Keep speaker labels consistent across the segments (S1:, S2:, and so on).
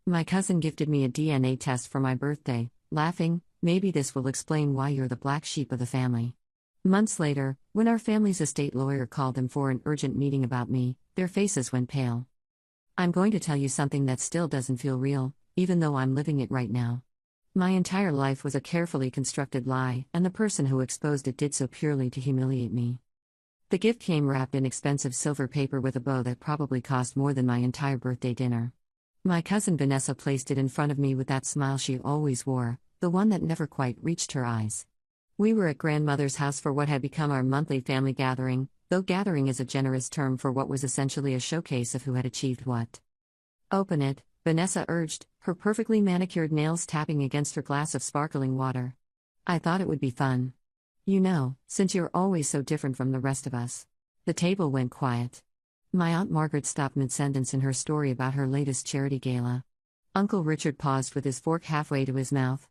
S1: My cousin gifted me a DNA test for my birthday, laughing, "Maybe this will explain why you're the black sheep of the family." Months later, when our family's estate lawyer called them for an urgent meeting about me, their faces went pale. I'm going to tell you something that still doesn't feel real, even though I'm living it right now. My entire life was a carefully constructed lie, and the person who exposed it did so purely to humiliate me. The gift came wrapped in expensive silver paper with a bow that probably cost more than my entire birthday dinner. My cousin Vanessa placed it in front of me with that smile she always wore, the one that never quite reached her eyes. We were at grandmother's house for what had become our monthly family gathering, though gathering is a generous term for what was essentially a showcase of who had achieved what. "Open it," Vanessa urged, her perfectly manicured nails tapping against her glass of sparkling water. "I thought it would be fun. You know, since you're always so different from the rest of us." The table went quiet. My Aunt Margaret stopped mid-sentence in her story about her latest charity gala. Uncle Richard paused with his fork halfway to his mouth.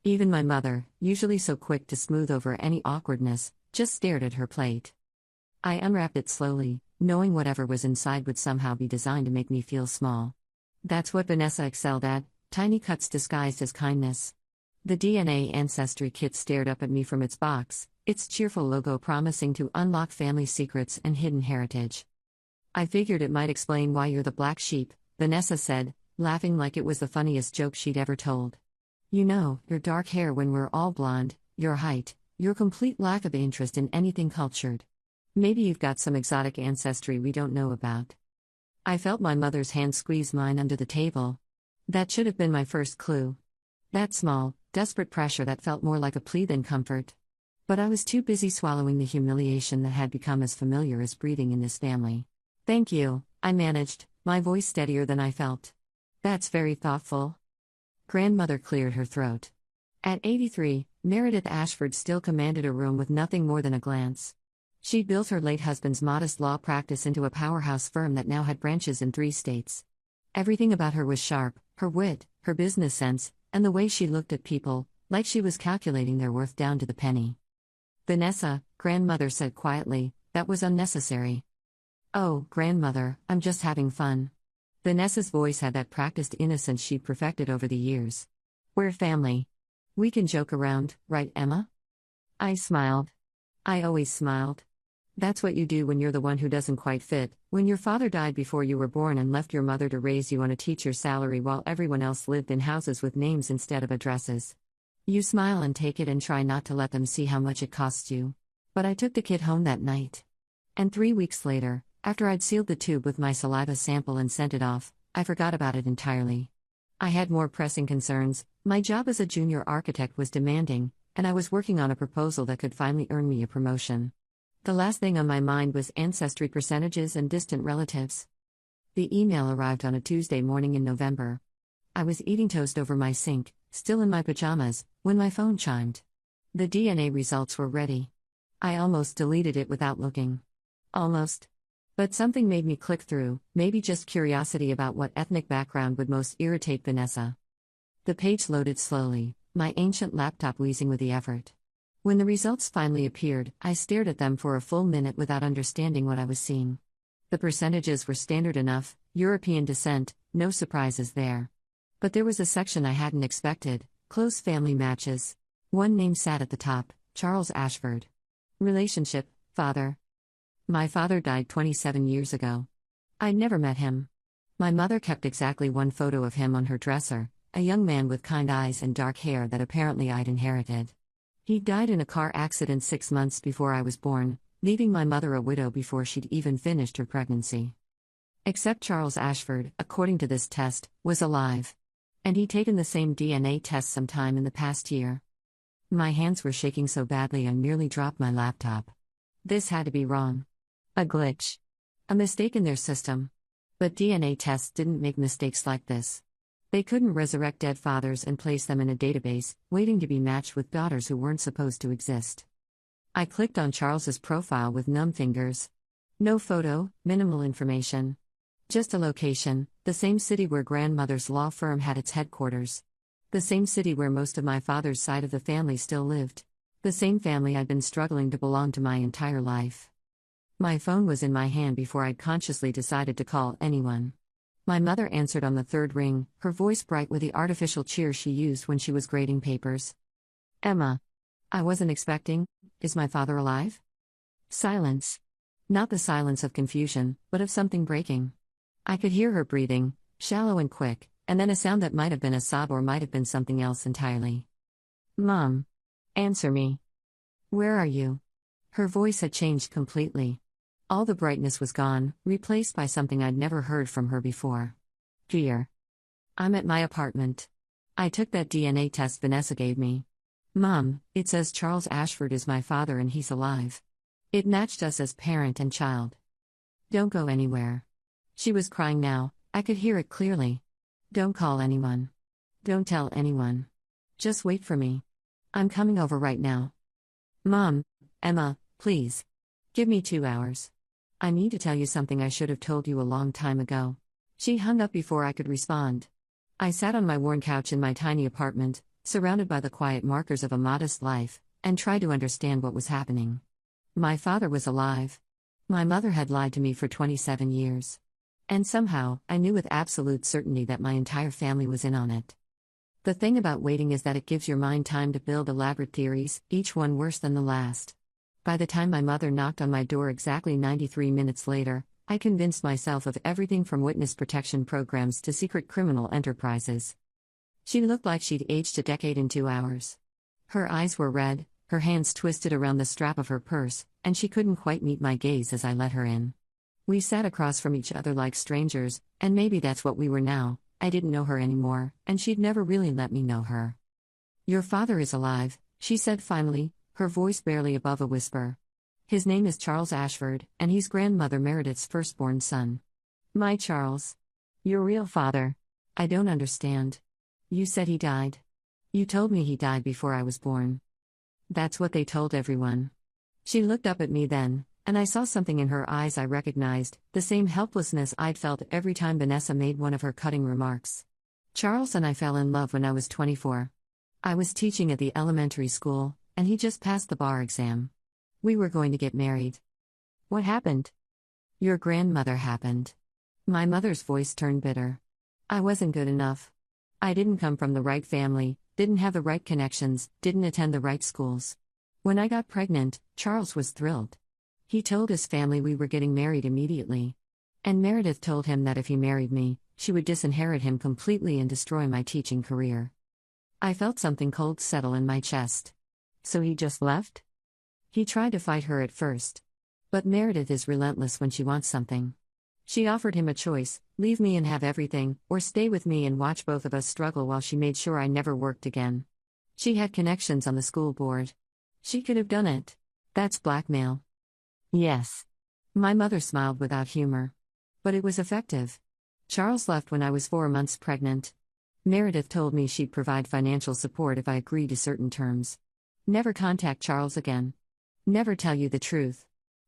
S1: Even my mother, usually so quick to smooth over any awkwardness, just stared at her plate. I unwrapped it slowly, knowing whatever was inside would somehow be designed to make me feel small. That's what Vanessa excelled at, tiny cuts disguised as kindness. The DNA Ancestry kit stared up at me from its box, its cheerful logo promising to unlock family secrets and hidden heritage. "I figured it might explain why you're the black sheep," Vanessa said, laughing like it was the funniest joke she'd ever told. "You know, your dark hair when we're all blonde, your height, your complete lack of interest in anything cultured. Maybe you've got some exotic ancestry we don't know about." I felt my mother's hand squeeze mine under the table. That should have been my first clue. That small, desperate pressure that felt more like a plea than comfort. But I was too busy swallowing the humiliation that had become as familiar as breathing in this family. "Thank you," I managed, my voice steadier than I felt. "That's very thoughtful." Grandmother cleared her throat. At 83, Meredith Ashford still commanded a room with nothing more than a glance. She built her late husband's modest law practice into a powerhouse firm that now had branches in 3 states. Everything about her was sharp, her wit, her business sense, and the way she looked at people, like she was calculating their worth down to the penny. "Vanessa," grandmother said quietly, "that was unnecessary." "Oh, grandmother, I'm just having fun." Vanessa's voice had that practiced innocence she'd perfected over the years. "We're family. We can joke around, right, Emma?" I smiled. I always smiled. That's what you do when you're the one who doesn't quite fit, when your father died before you were born and left your mother to raise you on a teacher's salary while everyone else lived in houses with names instead of addresses. You smile and take it and try not to let them see how much it costs you. But I took the kid home that night. And 3 weeks later, after I'd sealed the tube with my saliva sample and sent it off, I forgot about it entirely. I had more pressing concerns. My job as a junior architect was demanding, and I was working on a proposal that could finally earn me a promotion. The last thing on my mind was ancestry percentages and distant relatives. The email arrived on a Tuesday morning in November. I was eating toast over my sink, still in my pajamas, when my phone chimed. The DNA results were ready. I almost deleted it without looking. Almost. But something made me click through, maybe just curiosity about what ethnic background would most irritate Vanessa. The page loaded slowly, my ancient laptop wheezing with the effort. When the results finally appeared, I stared at them for a full minute without understanding what I was seeing. The percentages were standard enough, European descent, no surprises there. But there was a section I hadn't expected, close family matches. One name sat at the top, Charles Ashford. Relationship, father. My father died 27 years ago. I'd never met him. My mother kept exactly one photo of him on her dresser, a young man with kind eyes and dark hair that apparently I'd inherited. He died in a car accident 6 months before I was born, leaving my mother a widow before she'd even finished her pregnancy. Except Charles Ashford, according to this test, was alive. And he'd taken the same DNA test sometime in the past year. My hands were shaking so badly I nearly dropped my laptop. This had to be wrong. A glitch. A mistake in their system. But DNA tests didn't make mistakes like this. They couldn't resurrect dead fathers and place them in a database, waiting to be matched with daughters who weren't supposed to exist. I clicked on Charles's profile with numb fingers. No photo, minimal information. Just a location, the same city where grandmother's law firm had its headquarters. The same city where most of my father's side of the family still lived. The same family I'd been struggling to belong to my entire life. My phone was in my hand before I'd consciously decided to call anyone. My mother answered on the third ring, her voice bright with the artificial cheer she used when she was grading papers. Emma. I wasn't expecting. Is my father alive? Silence. Not the silence of confusion, but of something breaking. I could hear her breathing, shallow and quick, and then a sound that might have been a sob or might have been something else entirely. Mom. Answer me. Where are you? Her voice had changed completely. All the brightness was gone, replaced by something I'd never heard from her before. Fear. I'm at my apartment. I took that DNA test Vanessa gave me. Mom, it says Charles Ashford is my father and he's alive. It matched us as parent and child. Don't go anywhere. She was crying now, I could hear it clearly. Don't call anyone. Don't tell anyone. Just wait for me. I'm coming over right now. Mom, Emma, please. Give me 2 hours. I need to tell you something I should have told you a long time ago. She hung up before I could respond. I sat on my worn couch in my tiny apartment, surrounded by the quiet markers of a modest life, and tried to understand what was happening. My father was alive. My mother had lied to me for 27 years. And somehow, I knew with absolute certainty that my entire family was in on it. The thing about waiting is that it gives your mind time to build elaborate theories, each one worse than the last. By the time my mother knocked on my door exactly 93 minutes later, I convinced myself of everything from witness protection programs to secret criminal enterprises. She looked like she'd aged a decade in 2 hours. Her eyes were red, her hands twisted around the strap of her purse, and she couldn't quite meet my gaze as I let her in. We sat across from each other like strangers, and maybe that's what we were now. I didn't know her anymore, and she'd never really let me know her. Your father is alive, she said finally, her voice barely above a whisper. His name is Charles Ashford, and he's grandmother Meredith's firstborn son. My Charles. Your real father. I don't understand. You said he died. You told me he died before I was born. That's what they told everyone. She looked up at me then, and I saw something in her eyes I recognized, the same helplessness I'd felt every time Vanessa made one of her cutting remarks. Charles and I fell in love when I was 24. I was teaching at the elementary school, and he just passed the bar exam. We were going to get married. What happened? Your grandmother happened. My mother's voice turned bitter. I wasn't good enough. I didn't come from the right family, didn't have the right connections, didn't attend the right schools. When I got pregnant, Charles was thrilled. He told his family we were getting married immediately. And Meredith told him that if he married me, she would disinherit him completely and destroy my teaching career. I felt something cold settle in my chest. So he just left? He tried to fight her at first. But Meredith is relentless when she wants something. She offered him a choice, leave me and have everything, or stay with me and watch both of us struggle while she made sure I never worked again. She had connections on the school board. She could have done it. That's blackmail. Yes. My mother smiled without humor. But it was effective. Charles left when I was 4 months pregnant. Meredith told me she'd provide financial support if I agreed to certain terms. Never contact Charles again. Never tell you the truth.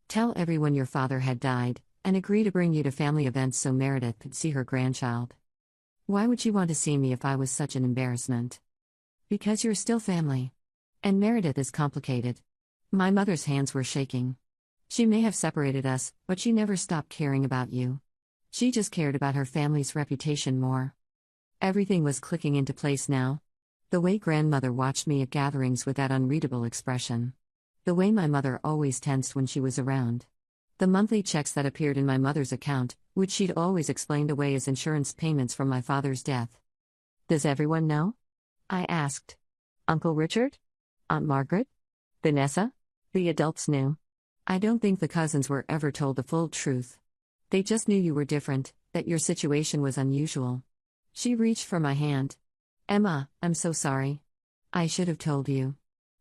S1: Tell everyone your father had died, and agree to bring you to family events so Meredith could see her grandchild. Why would she want to see me if I was such an embarrassment? Because you're still family. And Meredith is complicated. My mother's hands were shaking. She may have separated us, but she never stopped caring about you. She just cared about her family's reputation more. Everything was clicking into place now. The way grandmother watched me at gatherings with that unreadable expression. The way my mother always tensed when she was around. The monthly checks that appeared in my mother's account, which she'd always explained away as insurance payments from my father's death. Does everyone know? I asked. Uncle Richard? Aunt Margaret? Vanessa? The adults knew. I don't think the cousins were ever told the full truth. They just knew you were different, that your situation was unusual. She reached for my hand. Emma, I'm so sorry. I should have told you.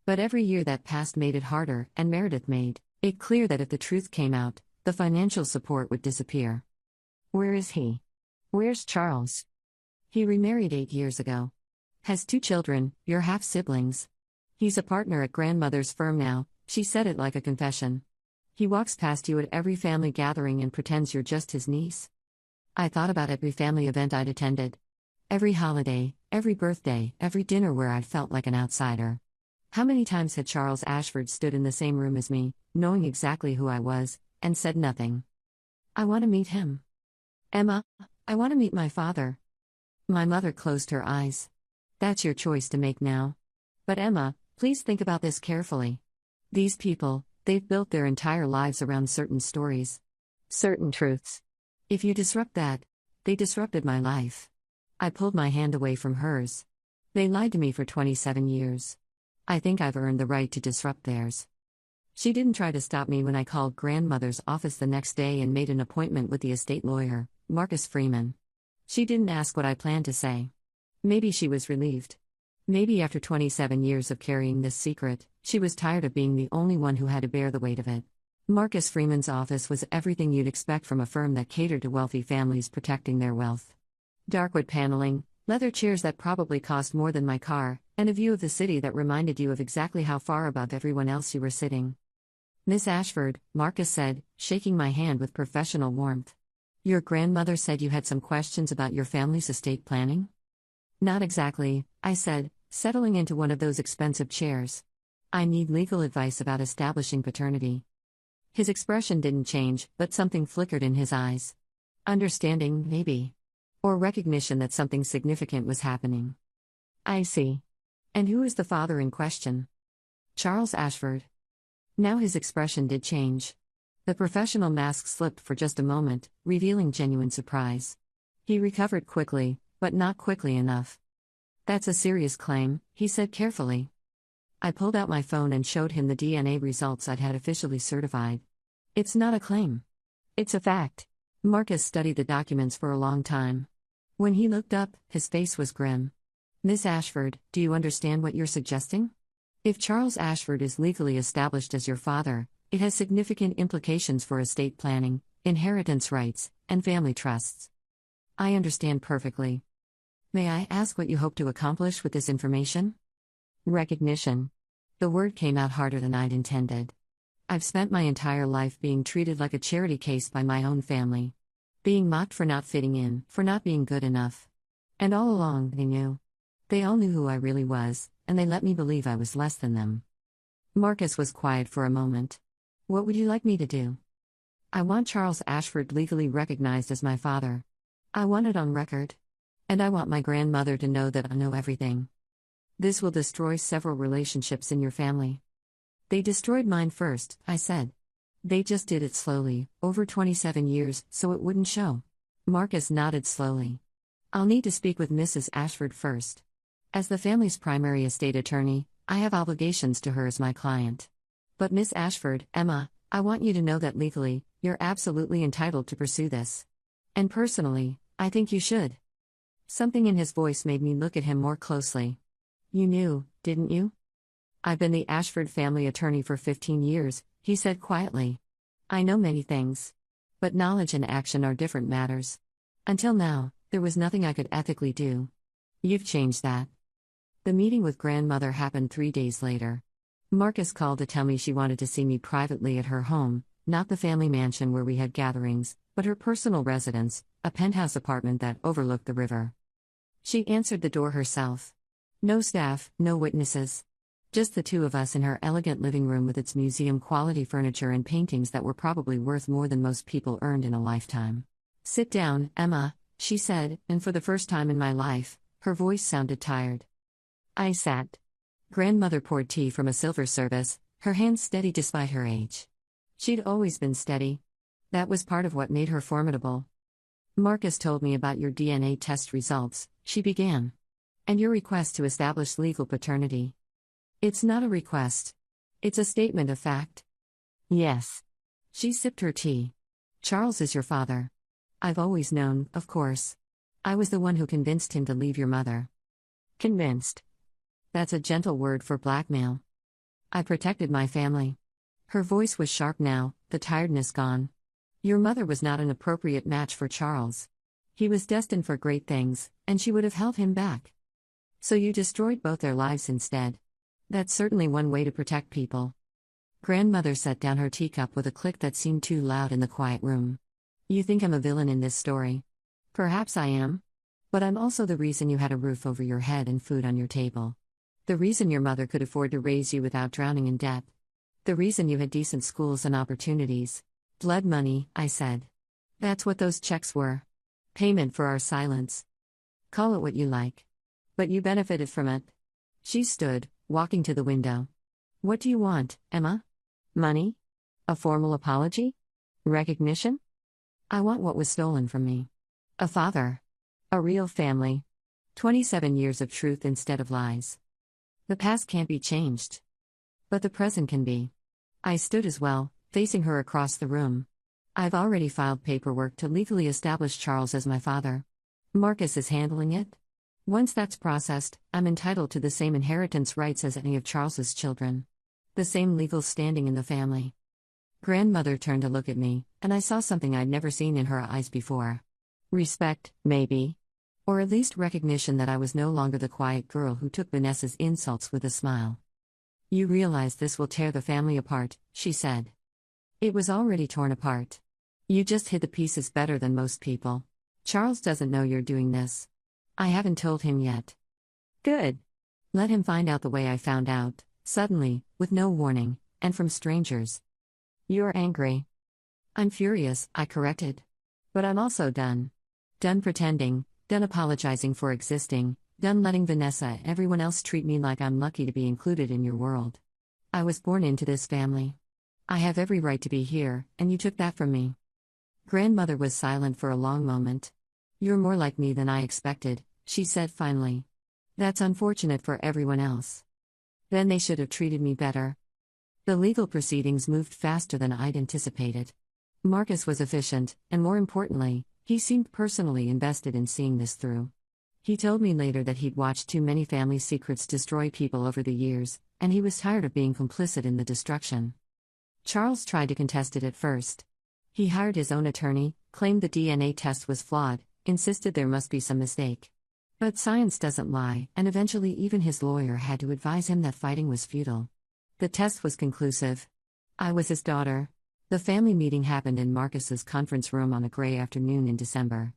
S1: But every year that passed made it harder, and Meredith made it clear that if the truth came out, the financial support would disappear. Where is he? Where's Charles? He remarried 8 years ago. Has 2 children, your half-siblings. He's a partner at grandmother's firm now, she said it like a confession. He walks past you at every family gathering and pretends you're just his niece. I thought about every family event I'd attended. Every holiday, every birthday, every dinner where I'd felt like an outsider. How many times had Charles Ashford stood in the same room as me, knowing exactly who I was, and said nothing? I want to meet him. Emma, I want to meet my father. My mother closed her eyes. That's your choice to make now. But Emma, please think about this carefully. These people, they've built their entire lives around certain stories. Certain truths. If you disrupt that, they disrupted my life. I pulled my hand away from hers. They lied to me for 27 years. I think I've earned the right to disrupt theirs. She didn't try to stop me when I called grandmother's office the next day and made an appointment with the estate lawyer, Marcus Freeman. She didn't ask what I planned to say. Maybe she was relieved. Maybe after 27 years of carrying this secret, she was tired of being the only one who had to bear the weight of it. Marcus Freeman's office was everything you'd expect from a firm that catered to wealthy families protecting their wealth. Darkwood paneling, leather chairs that probably cost more than my car, and a view of the city that reminded you of exactly how far above everyone else you were sitting. Miss Ashford, Marcus said, shaking my hand with professional warmth. Your grandmother said you had some questions about your family's estate planning? Not exactly, I said, settling into one of those expensive chairs. I need legal advice about establishing paternity. His expression didn't change, but something flickered in his eyes. Understanding, maybe. Or recognition that something significant was happening. I see. And who is the father in question? Charles Ashford. Now his expression did change. The professional mask slipped for just a moment, revealing genuine surprise. He recovered quickly, but not quickly enough. That's a serious claim, he said carefully. I pulled out my phone and showed him the DNA results I'd had officially certified. It's not a claim. It's a fact. Marcus studied the documents for a long time. When he looked up, his face was grim. Miss Ashford, do you understand what you're suggesting? If Charles Ashford is legally established as your father, it has significant implications for estate planning, inheritance rights, and family trusts. I understand perfectly. May I ask what you hope to accomplish with this information? Recognition. The word came out harder than I'd intended. I've spent my entire life being treated like a charity case by my own family. Being mocked for not fitting in, for not being good enough. And all along, they knew. They all knew who I really was, and they let me believe I was less than them. Marcus was quiet for a moment. What would you like me to do? I want Charles Ashford legally recognized as my father. I want it on record. And I want my grandmother to know that I know everything. This will destroy several relationships in your family. They destroyed mine first, I said. They just did it slowly, over 27 years, so it wouldn't show. Marcus nodded slowly. I'll need to speak with Mrs. Ashford first. As the family's primary estate attorney, I have obligations to her as my client. But Miss Ashford, Emma, I want you to know that legally, you're absolutely entitled to pursue this. And personally, I think you should. Something in his voice made me look at him more closely. You knew, didn't you? I've been the Ashford family attorney for 15 years, he said quietly. I know many things. But knowledge and action are different matters. Until now, there was nothing I could ethically do. You've changed that. The meeting with grandmother happened 3 days later. Marcus called to tell me she wanted to see me privately at her home, not the family mansion where we had gatherings, but her personal residence, a penthouse apartment that overlooked the river. She answered the door herself. No staff, no witnesses. Just the two of us in her elegant living room with its museum-quality furniture and paintings that were probably worth more than most people earned in a lifetime. Sit down, Emma, she said, and for the first time in my life, her voice sounded tired. I sat. Grandmother poured tea from a silver service, her hands steady despite her age. She'd always been steady. That was part of what made her formidable. Marcus told me about your DNA test results, she began. And your request to establish legal paternity. It's not a request. It's a statement of fact. Yes. She sipped her tea. Charles is your father. I've always known, of course. I was the one who convinced him to leave your mother. Convinced. That's a gentle word for blackmail. I protected my family. Her voice was sharp now, the tiredness gone. Your mother was not an appropriate match for Charles. He was destined for great things, and she would have held him back. So you destroyed both their lives instead. That's certainly one way to protect people. Grandmother set down her teacup with a click that seemed too loud in the quiet room. You think I'm a villain in this story? Perhaps I am. But I'm also the reason you had a roof over your head and food on your table. The reason your mother could afford to raise you without drowning in debt. The reason you had decent schools and opportunities. Blood money, I said. That's what those checks were. Payment for our silence. Call it what you like. But you benefited from it. She stood, walking to the window. What do you want, Emma? Money? A formal apology? Recognition? I want what was stolen from me. A father. A real family. 27 years of truth instead of lies. The past can't be changed. But the present can be. I stood as well, facing her across the room. I've already filed paperwork to legally establish Charles as my father. Marcus is handling it. Once that's processed, I'm entitled to the same inheritance rights as any of Charles's children. The same legal standing in the family. Grandmother turned to look at me, and I saw something I'd never seen in her eyes before. Respect, maybe. Or at least recognition that I was no longer the quiet girl who took Vanessa's insults with a smile. You realize this will tear the family apart, she said. It was already torn apart. You just hid the pieces better than most people. Charles doesn't know you're doing this. I haven't told him yet. Good. Let him find out the way I found out, suddenly, with no warning, and from strangers. You're angry. I'm furious, I corrected. But I'm also done. Done pretending, done apologizing for existing, done letting Vanessa and everyone else treat me like I'm lucky to be included in your world. I was born into this family. I have every right to be here, and you took that from me. Grandmother was silent for a long moment. You're more like me than I expected, she said finally. That's unfortunate for everyone else. Then they should have treated me better. The legal proceedings moved faster than I'd anticipated. Marcus was efficient, and more importantly, he seemed personally invested in seeing this through. He told me later that he'd watched too many family secrets destroy people over the years, and he was tired of being complicit in the destruction. Charles tried to contest it at first. He hired his own attorney, claimed the DNA test was flawed, insisted there must be some mistake. But science doesn't lie, and eventually even his lawyer had to advise him that fighting was futile. The test was conclusive. I was his daughter. The family meeting happened in Marcus's conference room on a gray afternoon in December.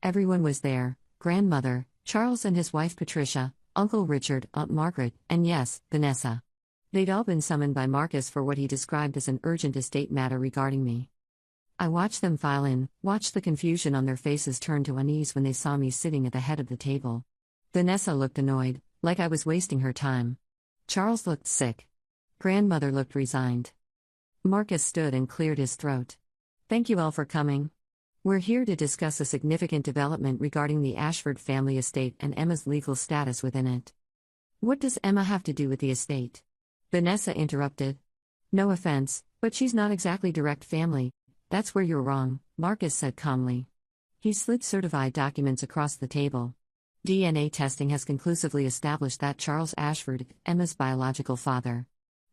S1: Everyone was there: grandmother, Charles and his wife Patricia, Uncle Richard, Aunt Margaret, and yes, Vanessa. They'd all been summoned by Marcus for what he described as an urgent estate matter regarding me. I watched them file in, watched the confusion on their faces turn to unease when they saw me sitting at the head of the table. Vanessa looked annoyed, like I was wasting her time. Charles looked sick. Grandmother looked resigned. Marcus stood and cleared his throat. Thank you all for coming. We're here to discuss a significant development regarding the Ashford family estate and Emma's legal status within it. What does Emma have to do with the estate? Vanessa interrupted. No offense, but she's not exactly direct family. That's where you're wrong, Marcus said calmly. He slid certified documents across the table. DNA testing has conclusively established that Charles Ashford is Emma's biological father.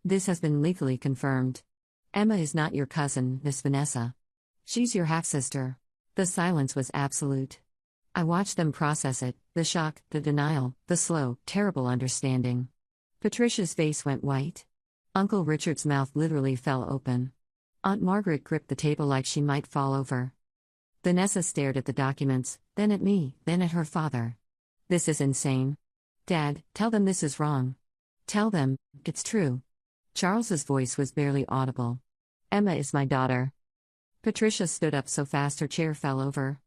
S1: This has been legally confirmed. Emma is not your cousin, Miss Vanessa. She's your half-sister. The silence was absolute. I watched them process it, the shock, the denial, the slow, terrible understanding. Patricia's face went white. Uncle Richard's mouth literally fell open. Aunt Margaret gripped the table like she might fall over. Vanessa stared at the documents, then at me, then at her father. This is insane. Dad, tell them this is wrong. Tell them, it's true. Charles's voice was barely audible. Emma is my daughter. Patricia stood up so fast her chair fell over.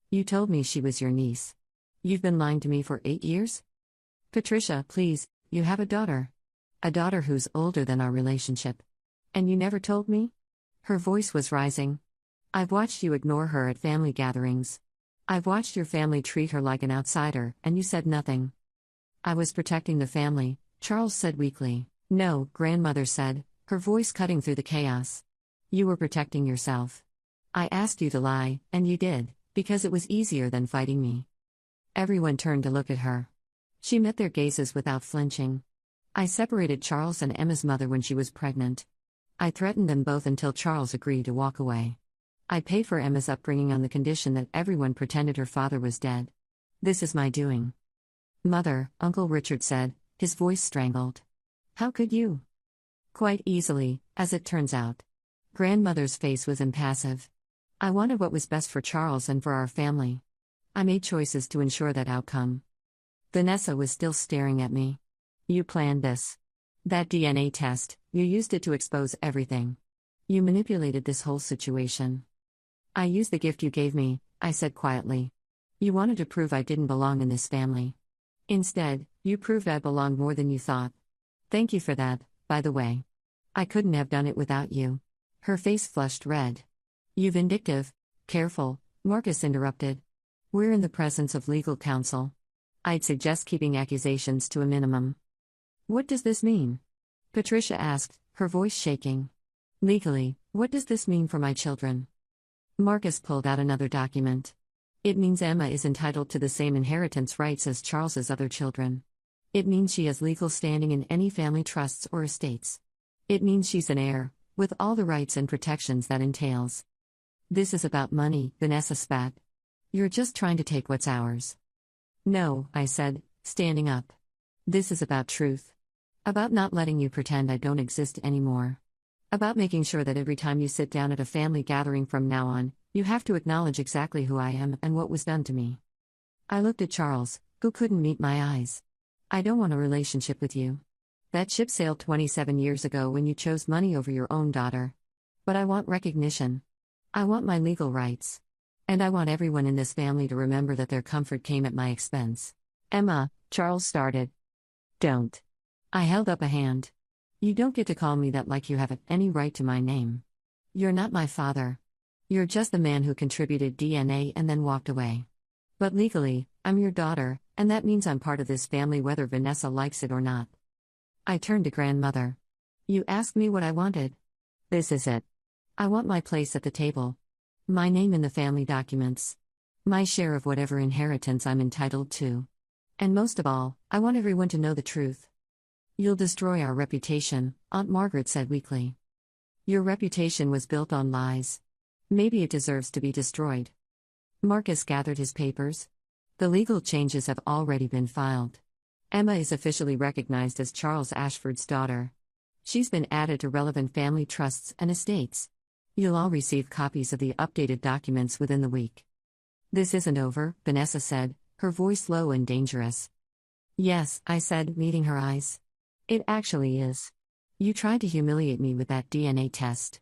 S1: You told me she was your niece. You've been lying to me for 8 years? Patricia, please, you have a daughter. A daughter who's older than our relationship. And you never told me? Her voice was rising. I've watched you ignore her at family gatherings. I've watched your family treat her like an outsider, and you said nothing. I was protecting the family, Charles said weakly. No, grandmother said, her voice cutting through the chaos. You were protecting yourself. I asked you to lie, and you did, because it was easier than fighting me. Everyone turned to look at her. She met their gazes without flinching. I separated Charles and Emma's mother when she was pregnant. I threatened them both until Charles agreed to walk away. I paid for Emma's upbringing on the condition that everyone pretended her father was dead. This is my doing. Mother, Uncle Richard said, his voice strangled. How could you? Quite easily, as it turns out. Grandmother's face was impassive. I wanted what was best for Charles and for our family. I made choices to ensure that outcome. Vanessa was still staring at me. You planned this. That DNA test, you used it to expose everything. You manipulated this whole situation. I used the gift you gave me, I said quietly. You wanted to prove I didn't belong in this family. Instead, you proved I belonged more than you thought. Thank you for that, by the way. I couldn't have done it without you. Her face flushed red. You vindictive. Careful, Marcus interrupted. We're in the presence of legal counsel. I'd suggest keeping accusations to a minimum. What does this mean? Patricia asked, her voice shaking. Legally, what does this mean for my children? Marcus pulled out another document. It means Emma is entitled to the same inheritance rights as Charles's other children. It means she has legal standing in any family trusts or estates. It means she's an heir, with all the rights and protections that entails. This is about money, Vanessa spat. You're just trying to take what's ours. No, I said, standing up. This is about truth. About not letting you pretend I don't exist anymore. About making sure that every time you sit down at a family gathering from now on, you have to acknowledge exactly who I am and what was done to me. I looked at Charles, who couldn't meet my eyes. I don't want a relationship with you. That ship sailed 27 years ago when you chose money over your own daughter. But I want recognition. I want my legal rights. And I want everyone in this family to remember that their comfort came at my expense. Emma, Charles started. Don't. I held up a hand. You don't get to call me that like you have any right to my name. You're not my father. You're just the man who contributed DNA and then walked away. But legally, I'm your daughter, and that means I'm part of this family whether Vanessa likes it or not. I turned to grandmother. You asked me what I wanted. This is it. I want my place at the table. My name in the family documents. My share of whatever inheritance I'm entitled to. And most of all, I want everyone to know the truth. You'll destroy our reputation, Aunt Margaret said weakly. Your reputation was built on lies. Maybe it deserves to be destroyed. Marcus gathered his papers. The legal changes have already been filed. Emma is officially recognized as Charles Ashford's daughter. She's been added to relevant family trusts and estates. You'll all receive copies of the updated documents within the week. This isn't over, Vanessa said, her voice low and dangerous. Yes, I said, meeting her eyes. It actually is. You tried to humiliate me with that DNA test.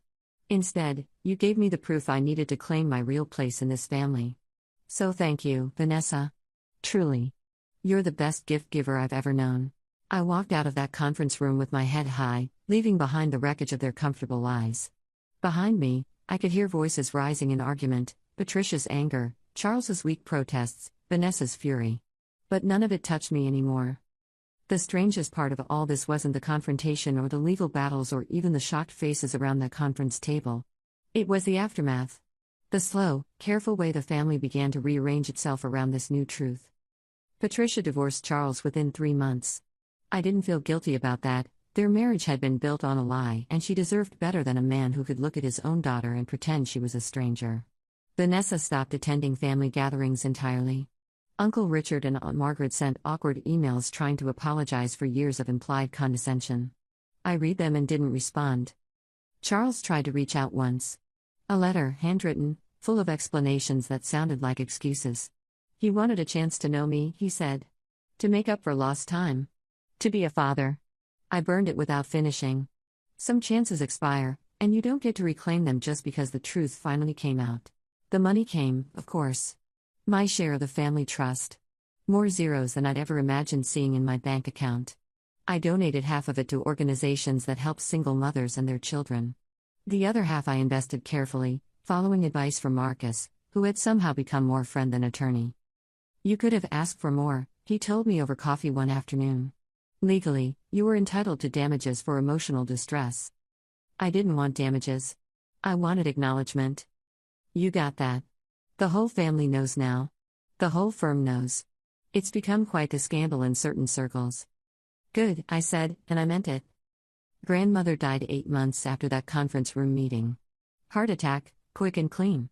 S1: Instead, you gave me the proof I needed to claim my real place in this family. So thank you, Vanessa. Truly. You're the best gift giver I've ever known. I walked out of that conference room with my head high, leaving behind the wreckage of their comfortable lies. Behind me, I could hear voices rising in argument, Patricia's anger, Charles's weak protests, Vanessa's fury. But none of it touched me anymore. The strangest part of all this wasn't the confrontation or the legal battles or even the shocked faces around that conference table. It was the aftermath. The slow, careful way the family began to rearrange itself around this new truth. Patricia divorced Charles within 3 months. I didn't feel guilty about that. Their marriage had been built on a lie, and she deserved better than a man who could look at his own daughter and pretend she was a stranger. Vanessa stopped attending family gatherings entirely. Uncle Richard and Aunt Margaret sent awkward emails trying to apologize for years of implied condescension. I read them and didn't respond. Charles tried to reach out once. A letter, handwritten, full of explanations that sounded like excuses. He wanted a chance to know me, he said. To make up for lost time. To be a father. I burned it without finishing. Some chances expire, and you don't get to reclaim them just because the truth finally came out. The money came, of course. My share of the family trust. More zeros than I'd ever imagined seeing in my bank account. I donated half of it to organizations that help single mothers and their children. The other half I invested carefully, following advice from Marcus, who had somehow become more friend than attorney. You could have asked for more, he told me over coffee one afternoon. Legally, you were entitled to damages for emotional distress. I didn't want damages. I wanted acknowledgement. You got that. The whole family knows now. The whole firm knows. It's become quite the scandal in certain circles. Good, I said, and I meant it. Grandmother died 8 months after that conference room meeting. Heart attack, quick and clean.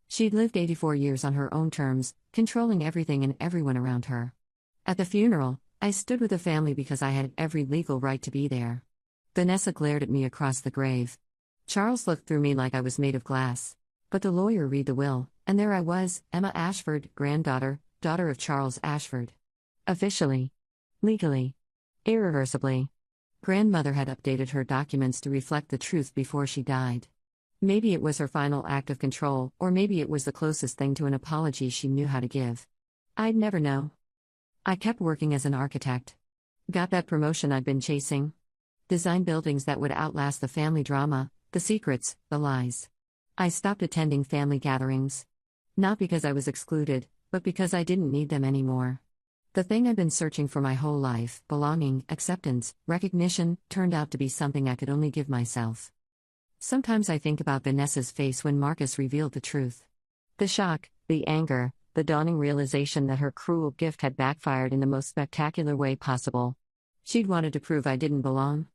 S1: She'd lived 84 years on her own terms, controlling everything and everyone around her. At the funeral, I stood with the family because I had every legal right to be there. Vanessa glared at me across the grave. Charles looked through me like I was made of glass. But the lawyer read the will, and there I was, Emma Ashford, granddaughter, daughter of Charles Ashford. Officially. Legally. Irreversibly. Grandmother had updated her documents to reflect the truth before she died. Maybe it was her final act of control, or maybe it was the closest thing to an apology she knew how to give. I'd never know. I kept working as an architect. Got that promotion I'd been chasing. Designed buildings that would outlast the family drama, the secrets, the lies. I stopped attending family gatherings. Not because I was excluded, but because I didn't need them anymore. The thing I'd been searching for my whole life, belonging, acceptance, recognition, turned out to be something I could only give myself. Sometimes I think about Vanessa's face when Marcus revealed the truth. The shock, the anger, the dawning realization that her cruel gift had backfired in the most spectacular way possible. She'd wanted to prove I didn't belong.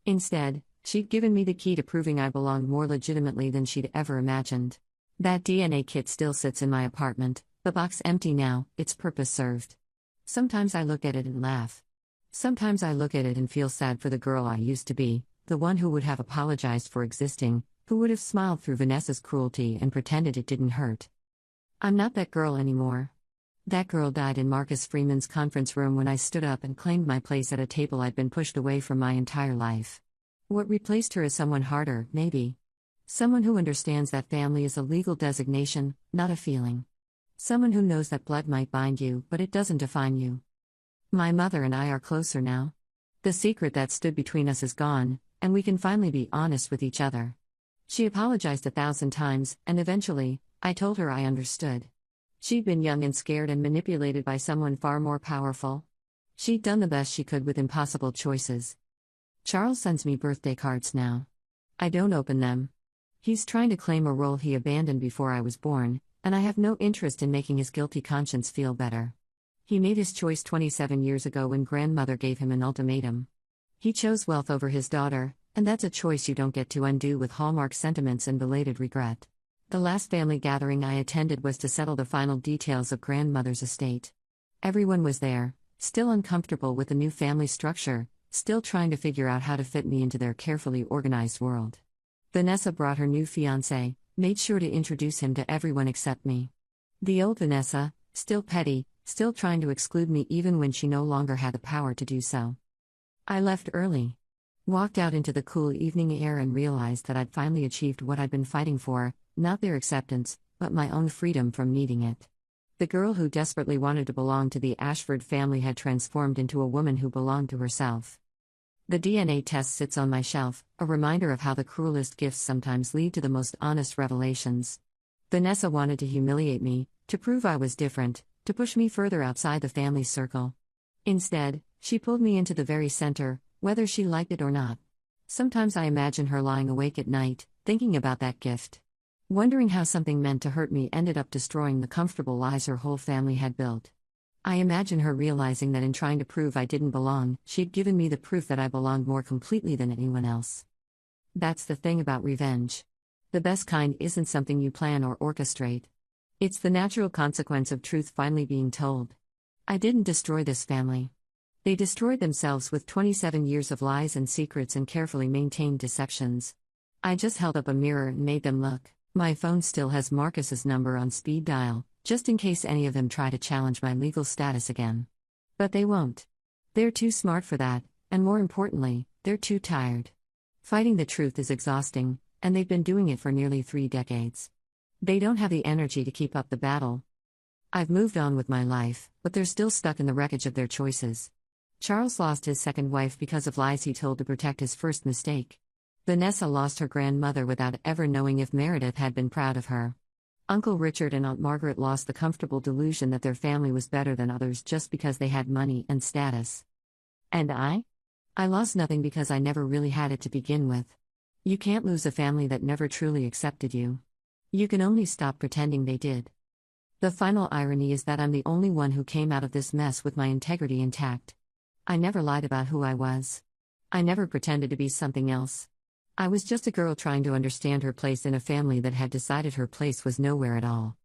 S1: Instead, she'd given me the key to proving I belonged more legitimately than she'd ever imagined. That DNA kit still sits in my apartment, the box empty now, its purpose served. Sometimes I look at it and laugh. Sometimes I look at it and feel sad for the girl I used to be, the one who would have apologized for existing, who would have smiled through Vanessa's cruelty and pretended it didn't hurt. I'm not that girl anymore. That girl died in Marcus Freeman's conference room when I stood up and claimed my place at a table I'd been pushed away from my entire life. What replaced her is someone harder, maybe. Someone who understands that family is a legal designation, not a feeling. Someone who knows that blood might bind you, but it doesn't define you. My mother and I are closer now. The secret that stood between us is gone, and we can finally be honest with each other. She apologized 1,000 times, and eventually, I told her I understood. She'd been young and scared and manipulated by someone far more powerful. She'd done the best she could with impossible choices. Charles sends me birthday cards now. I don't open them. He's trying to claim a role he abandoned before I was born, and I have no interest in making his guilty conscience feel better. He made his choice 27 years ago when grandmother gave him an ultimatum. He chose wealth over his daughter, and that's a choice you don't get to undo with Hallmark sentiments and belated regret. The last family gathering I attended was to settle the final details of grandmother's estate. Everyone was there, still uncomfortable with the new family structure, still trying to figure out how to fit me into their carefully organized world. Vanessa brought her new fiancé, made sure to introduce him to everyone except me. The old Vanessa, still petty, still trying to exclude me even when she no longer had the power to do so. I left early. Walked out into the cool evening air and realized that I'd finally achieved what I'd been fighting for, not their acceptance, but my own freedom from needing it. The girl who desperately wanted to belong to the Ashford family had transformed into a woman who belonged to herself. The DNA test sits on my shelf, a reminder of how the cruelest gifts sometimes lead to the most honest revelations. Vanessa wanted to humiliate me, to prove I was different, to push me further outside the family circle. Instead, she pulled me into the very center, whether she liked it or not. Sometimes I imagine her lying awake at night, thinking about that gift. Wondering how something meant to hurt me ended up destroying the comfortable lives her whole family had built. I imagine her realizing that in trying to prove I didn't belong, she'd given me the proof that I belonged more completely than anyone else. That's the thing about revenge. The best kind isn't something you plan or orchestrate. It's the natural consequence of truth finally being told. I didn't destroy this family. They destroyed themselves with 27 years of lies and secrets and carefully maintained deceptions. I just held up a mirror and made them look. My phone still has Marcus's number on speed dial, just in case any of them try to challenge my legal status again. But they won't. They're too smart for that, and more importantly, they're too tired. Fighting the truth is exhausting, and they've been doing it for nearly 3 decades. They don't have the energy to keep up the battle. I've moved on with my life, but they're still stuck in the wreckage of their choices. Charles lost his second wife because of lies he told to protect his first mistake. Vanessa lost her grandmother without ever knowing if Meredith had been proud of her. Uncle Richard and Aunt Margaret lost the comfortable delusion that their family was better than others just because they had money and status. And I? I lost nothing because I never really had it to begin with. You can't lose a family that never truly accepted you. You can only stop pretending they did. The final irony is that I'm the only one who came out of this mess with my integrity intact. I never lied about who I was. I never pretended to be something else. I was just a girl trying to understand her place in a family that had decided her place was nowhere at all.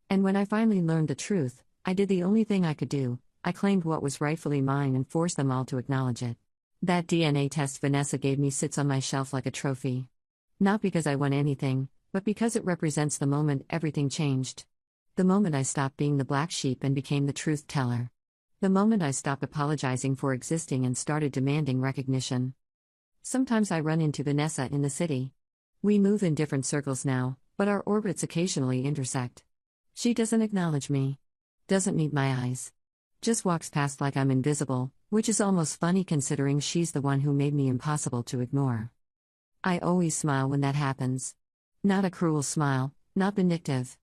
S1: And when I finally learned the truth, I did the only thing I could do. I claimed what was rightfully mine and forced them all to acknowledge it. That DNA test Vanessa gave me sits on my shelf like a trophy. Not because I won anything, but because it represents the moment everything changed. The moment I stopped being the black sheep and became the truth teller. The moment I stopped apologizing for existing and started demanding recognition. Sometimes I run into Vanessa in the city. We move in different circles now, but our orbits occasionally intersect. She doesn't acknowledge me. Doesn't meet my eyes. Just walks past like I'm invisible, which is almost funny considering she's the one who made me impossible to ignore. I always smile when that happens. Not a cruel smile, not vindictive.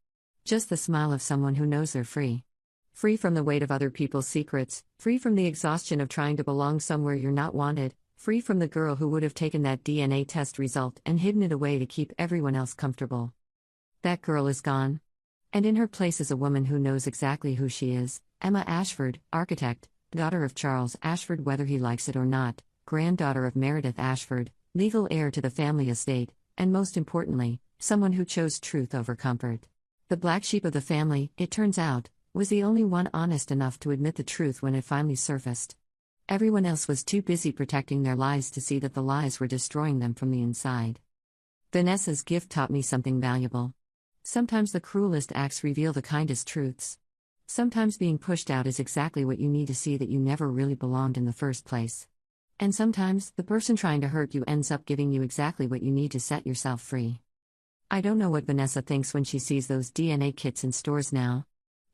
S1: Just the smile of someone who knows they're free. Free from the weight of other people's secrets, free from the exhaustion of trying to belong somewhere you're not wanted, free from the girl who would have taken that DNA test result and hidden it away to keep everyone else comfortable. That girl is gone. And in her place is a woman who knows exactly who she is, Emma Ashford, architect, daughter of Charles Ashford whether he likes it or not, granddaughter of Meredith Ashford, legal heir to the family estate, and most importantly, someone who chose truth over comfort. The black sheep of the family, it turns out, was the only one honest enough to admit the truth when it finally surfaced. Everyone else was too busy protecting their lies to see that the lies were destroying them from the inside. Vanessa's gift taught me something valuable. Sometimes the cruelest acts reveal the kindest truths. Sometimes being pushed out is exactly what you need to see that you never really belonged in the first place. And sometimes, the person trying to hurt you ends up giving you exactly what you need to set yourself free. I don't know what Vanessa thinks when she sees those DNA kits in stores now.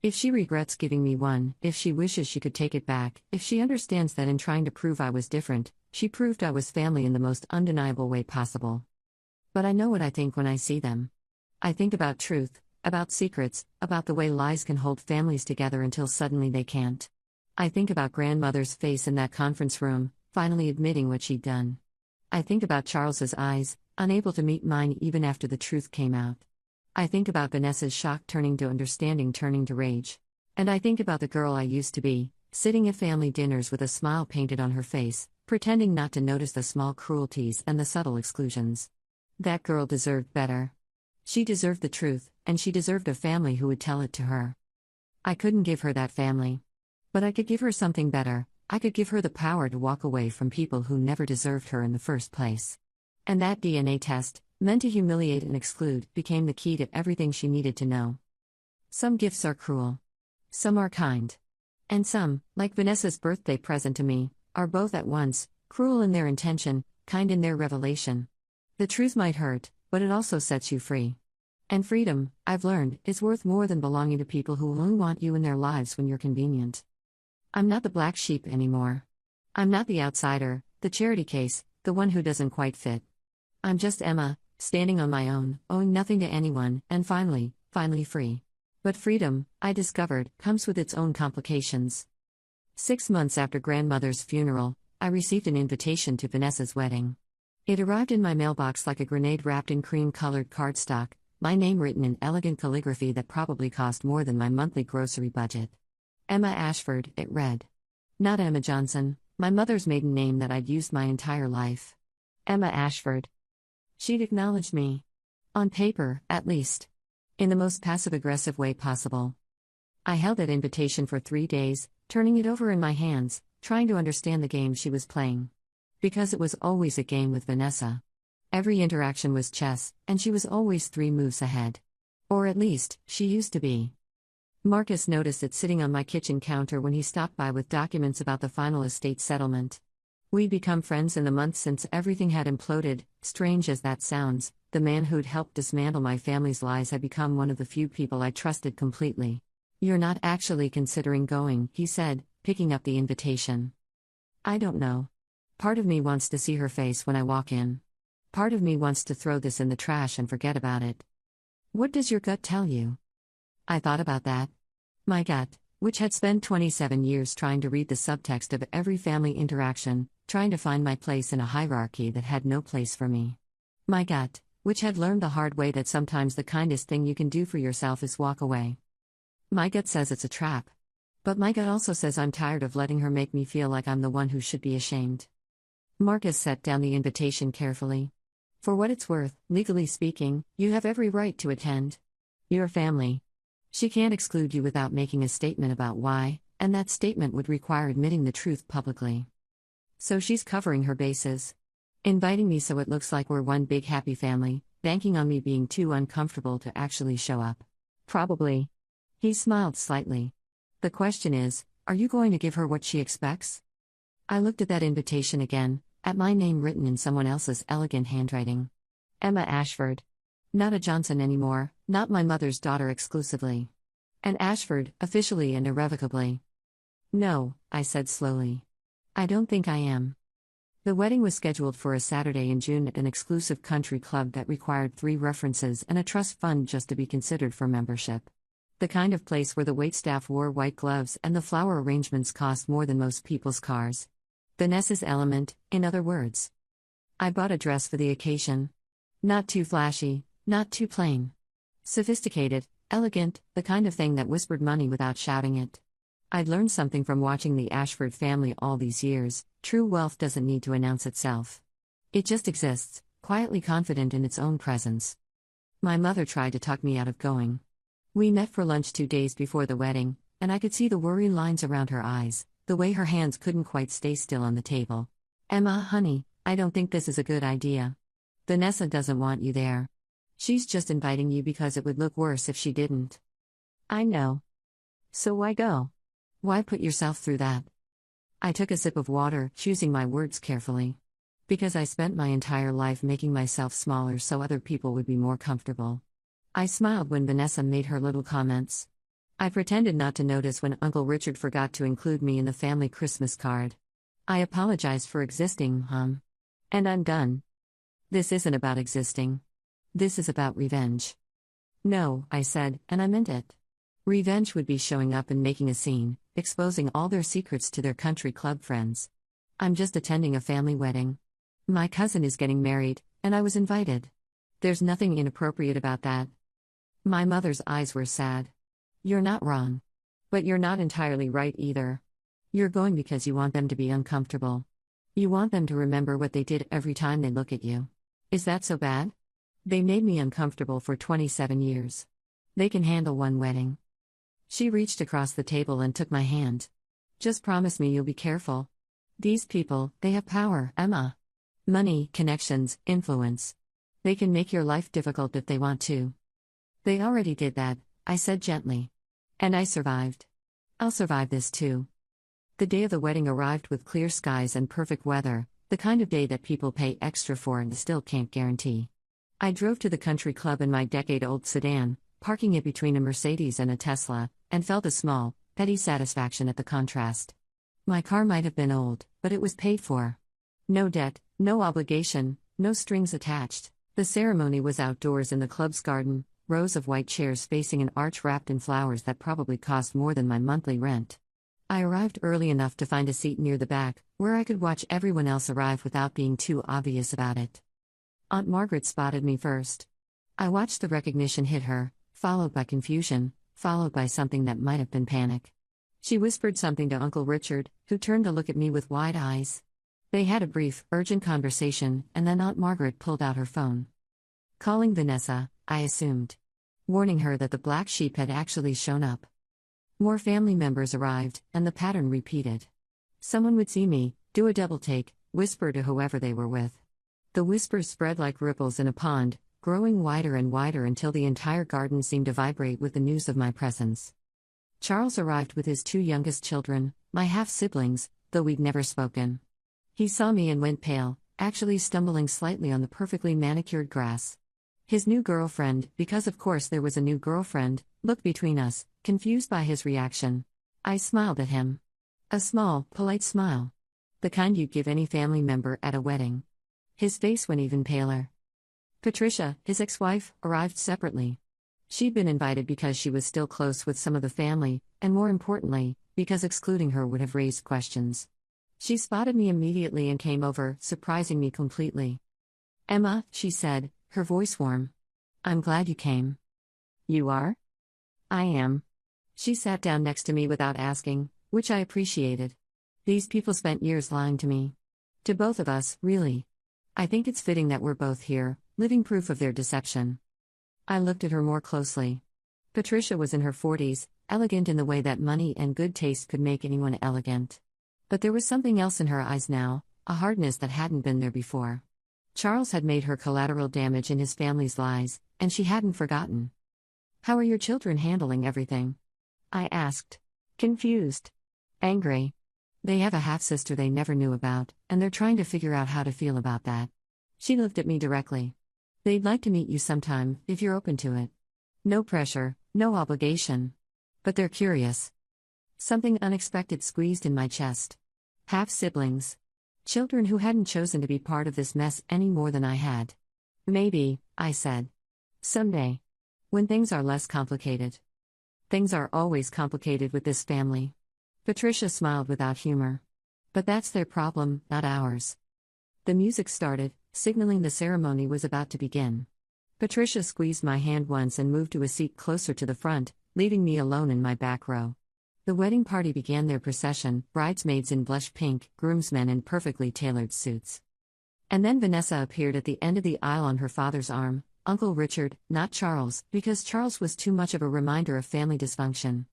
S1: If she regrets giving me one, if she wishes she could take it back, if she understands that in trying to prove I was different, she proved I was family in the most undeniable way possible. But I know what I think when I see them. I think about truth, about secrets, about the way lies can hold families together until suddenly they can't. I think about grandmother's face in that conference room, finally admitting what she'd done. I think about Charles's eyes, unable to meet mine even after the truth came out. I think about Vanessa's shock turning to understanding turning to rage. And I think about the girl I used to be, sitting at family dinners with a smile painted on her face, pretending not to notice the small cruelties and the subtle exclusions. That girl deserved better. She deserved the truth, and she deserved a family who would tell it to her. I couldn't give her that family. But I could give her something better. I could give her the power to walk away from people who never deserved her in the first place. And that DNA test, meant to humiliate and exclude, became the key to everything she needed to know. Some gifts are cruel. Some are kind. And some, like Vanessa's birthday present to me, are both at once, cruel in their intention, kind in their revelation. The truth might hurt, but it also sets you free. And freedom, I've learned, is worth more than belonging to people who only want you in their lives when you're convenient. I'm not the black sheep anymore. I'm not the outsider, the charity case, the one who doesn't quite fit. I'm just Emma, standing on my own, owing nothing to anyone, and finally free. But freedom, I discovered, comes with its own complications. 6 months after grandmother's funeral, I received an invitation to Vanessa's wedding. It arrived in my mailbox like a grenade wrapped in cream-colored cardstock, my name written in elegant calligraphy that probably cost more than my monthly grocery budget. Emma Ashford, it read. Not Emma Johnson, my mother's maiden name that I'd used my entire life. Emma Ashford. She'd acknowledged me. On paper, at least. In the most passive-aggressive way possible. I held that invitation for 3 days, turning it over in my hands, trying to understand the game she was playing. Because it was always a game with Vanessa. Every interaction was chess, and she was always 3 moves ahead. Or at least, she used to be. Marcus noticed it sitting on my kitchen counter when he stopped by with documents about the final estate settlement. We'd become friends in the months since everything had imploded. Strange as that sounds, the man who'd helped dismantle my family's lies had become one of the few people I trusted completely. You're not actually considering going, he said, picking up the invitation. I don't know. Part of me wants to see her face when I walk in. Part of me wants to throw this in the trash and forget about it. What does your gut tell you? I thought about that. My gut, which had spent 27 years trying to read the subtext of every family interaction, trying to find my place in a hierarchy that had no place for me. My gut, which had learned the hard way that sometimes the kindest thing you can do for yourself is walk away. My gut says it's a trap. But my gut also says I'm tired of letting her make me feel like I'm the one who should be ashamed. Marcus set down the invitation carefully. For what it's worth, legally speaking, you have every right to attend. Your family. She can't exclude you without making a statement about why, and that statement would require admitting the truth publicly. So she's covering her bases. Inviting me so it looks like we're one big happy family, banking on me being too uncomfortable to actually show up. Probably. He smiled slightly. The question is, are you going to give her what she expects? I looked at that invitation again, at my name written in someone else's elegant handwriting. Emma Ashford. Not a Johnson anymore, not my mother's daughter exclusively. And Ashford, officially and irrevocably. No, I said slowly. I don't think I am. The wedding was scheduled for a Saturday in June at an exclusive country club that required 3 references and a trust fund just to be considered for membership. The kind of place where the waitstaff wore white gloves and the flower arrangements cost more than most people's cars. Vanessa's element, in other words. I bought a dress for the occasion. Not too flashy, not too plain. Sophisticated, elegant, the kind of thing that whispered money without shouting it. I'd learned something from watching the Ashford family all these years: true wealth doesn't need to announce itself. It just exists, quietly confident in its own presence. My mother tried to talk me out of going. We met for lunch 2 days before the wedding, and I could see the worry lines around her eyes, the way her hands couldn't quite stay still on the table. Emma, honey, I don't think this is a good idea. Vanessa doesn't want you there. She's just inviting you because it would look worse if she didn't. I know. So why go? Why put yourself through that? I took a sip of water, choosing my words carefully. Because I spent my entire life making myself smaller so other people would be more comfortable. I smiled when Vanessa made her little comments. I pretended not to notice when Uncle Richard forgot to include me in the family Christmas card. I apologized for existing, and I'm done. This isn't about existing. This is about revenge. No, I said, and I meant it. Revenge would be showing up and making a scene, exposing all their secrets to their country club friends. I'm just attending a family wedding. My cousin is getting married, and I was invited. There's nothing inappropriate about that. My mother's eyes were sad. You're not wrong. But you're not entirely right either. You're going because you want them to be uncomfortable. You want them to remember what they did every time they look at you. Is that so bad? They made me uncomfortable for 27 years. They can handle one wedding. She reached across the table and took my hand. Just promise me you'll be careful. These people, they have power, Emma. Money, connections, influence. They can make your life difficult if they want to. They already did that, I said gently. And I survived. I'll survive this too. The day of the wedding arrived with clear skies and perfect weather, the kind of day that people pay extra for and still can't guarantee. I drove to the country club in my decade-old sedan, parking it between a Mercedes and a Tesla, and felt a small, petty satisfaction at the contrast. My car might have been old, but it was paid for. No debt, no obligation, no strings attached. The ceremony was outdoors in the club's garden, rows of white chairs facing an arch wrapped in flowers that probably cost more than my monthly rent. I arrived early enough to find a seat near the back, where I could watch everyone else arrive without being too obvious about it. Aunt Margaret spotted me first. I watched the recognition hit her, followed by confusion, followed by something that might have been panic. She whispered something to Uncle Richard, who turned to look at me with wide eyes. They had a brief, urgent conversation, and then Aunt Margaret pulled out her phone. Calling Vanessa, I assumed. Warning her that the black sheep had actually shown up. More family members arrived, and the pattern repeated. Someone would see me, do a double take, whisper to whoever they were with. The whispers spread like ripples in a pond, growing wider and wider until the entire garden seemed to vibrate with the news of my presence. Charles arrived with his 2 youngest children, my half-siblings, though we'd never spoken. He saw me and went pale, actually stumbling slightly on the perfectly manicured grass. His new girlfriend, because of course there was a new girlfriend, looked between us, confused by his reaction. I smiled at him. A small, polite smile. The kind you'd give any family member at a wedding. His face went even paler. Patricia, his ex-wife, arrived separately. She'd been invited because she was still close with some of the family, and more importantly, because excluding her would have raised questions. She spotted me immediately and came over, surprising me completely. Emma, she said, her voice warm. I'm glad you came. You are? I am. She sat down next to me without asking, which I appreciated. These people spent years lying to me. To both of us, really. I think it's fitting that we're both here, living proof of their deception. I looked at her more closely. Patricia was in her 40s, elegant in the way that money and good taste could make anyone elegant. But there was something else in her eyes now, a hardness that hadn't been there before. Charles had made her collateral damage in his family's lies, and she hadn't forgotten. How are your children handling everything? I asked. Confused. Angry. They have a half-sister they never knew about, and they're trying to figure out how to feel about that. She looked at me directly. They'd like to meet you sometime, if you're open to it. No pressure, no obligation. But they're curious. Something unexpected squeezed in my chest. Half-siblings. Children who hadn't chosen to be part of this mess any more than I had. Maybe, I said. Someday. When things are less complicated. Things are always complicated with this family. Patricia smiled without humor. But that's their problem, not ours. The music started, signaling the ceremony was about to begin. Patricia squeezed my hand once and moved to a seat closer to the front, leaving me alone in my back row. The wedding party began their procession, bridesmaids in blush pink, groomsmen in perfectly tailored suits. And then Vanessa appeared at the end of the aisle on her father's arm, Uncle Richard, not Charles, because Charles was too much of a reminder of family dysfunction.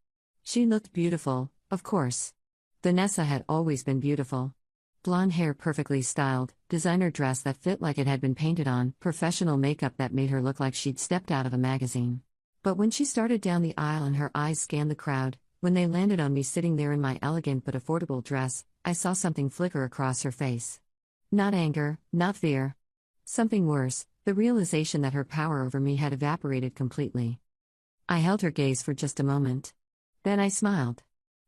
S1: She looked beautiful, of course. Vanessa had always been beautiful. Blonde hair perfectly styled, designer dress that fit like it had been painted on, professional makeup that made her look like she'd stepped out of a magazine. But when she started down the aisle and her eyes scanned the crowd, when they landed on me sitting there in my elegant but affordable dress, I saw something flicker across her face. Not anger, not fear. Something worse, the realization that her power over me had evaporated completely. I held her gaze for just a moment. Then I smiled.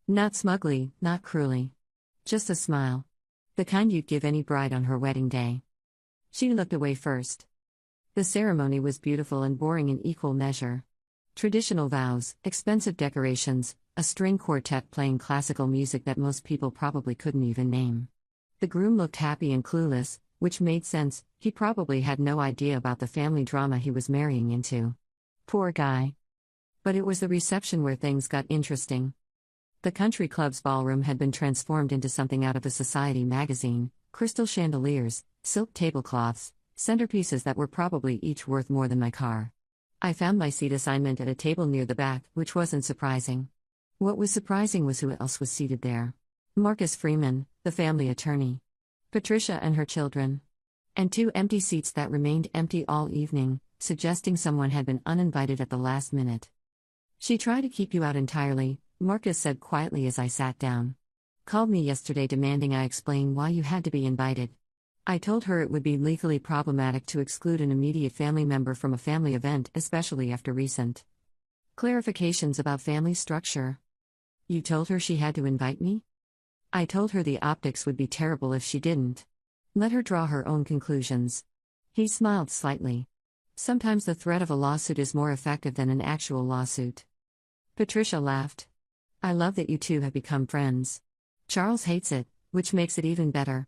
S1: Not smugly, not cruelly. Just a smile. The kind you'd give any bride on her wedding day. She looked away first. The ceremony was beautiful and boring in equal measure. Traditional vows, expensive decorations, a string quartet playing classical music that most people probably couldn't even name. The groom looked happy and clueless, which made sense, he probably had no idea about the family drama he was marrying into. Poor guy. But it was the reception where things got interesting. The country club's ballroom had been transformed into something out of a society magazine: crystal chandeliers, silk tablecloths, centerpieces that were probably each worth more than my car. I found my seat assignment at a table near the back, which wasn't surprising. What was surprising was who else was seated there. Marcus Freeman, the family attorney. Patricia and her children. And 2 empty seats that remained empty all evening, suggesting someone had been uninvited at the last minute. "She tried to keep you out entirely," Marcus said quietly as I sat down. "Called me yesterday demanding I explain why you had to be invited. I told her it would be legally problematic to exclude an immediate family member from a family event, especially after recent clarifications about family structure." "You told her she had to invite me?" "I told her the optics would be terrible if she didn't. Let her draw her own conclusions." He smiled slightly. "Sometimes the threat of a lawsuit is more effective than an actual lawsuit." Patricia laughed. "I love that you two have become friends. Charles hates it, which makes it even better."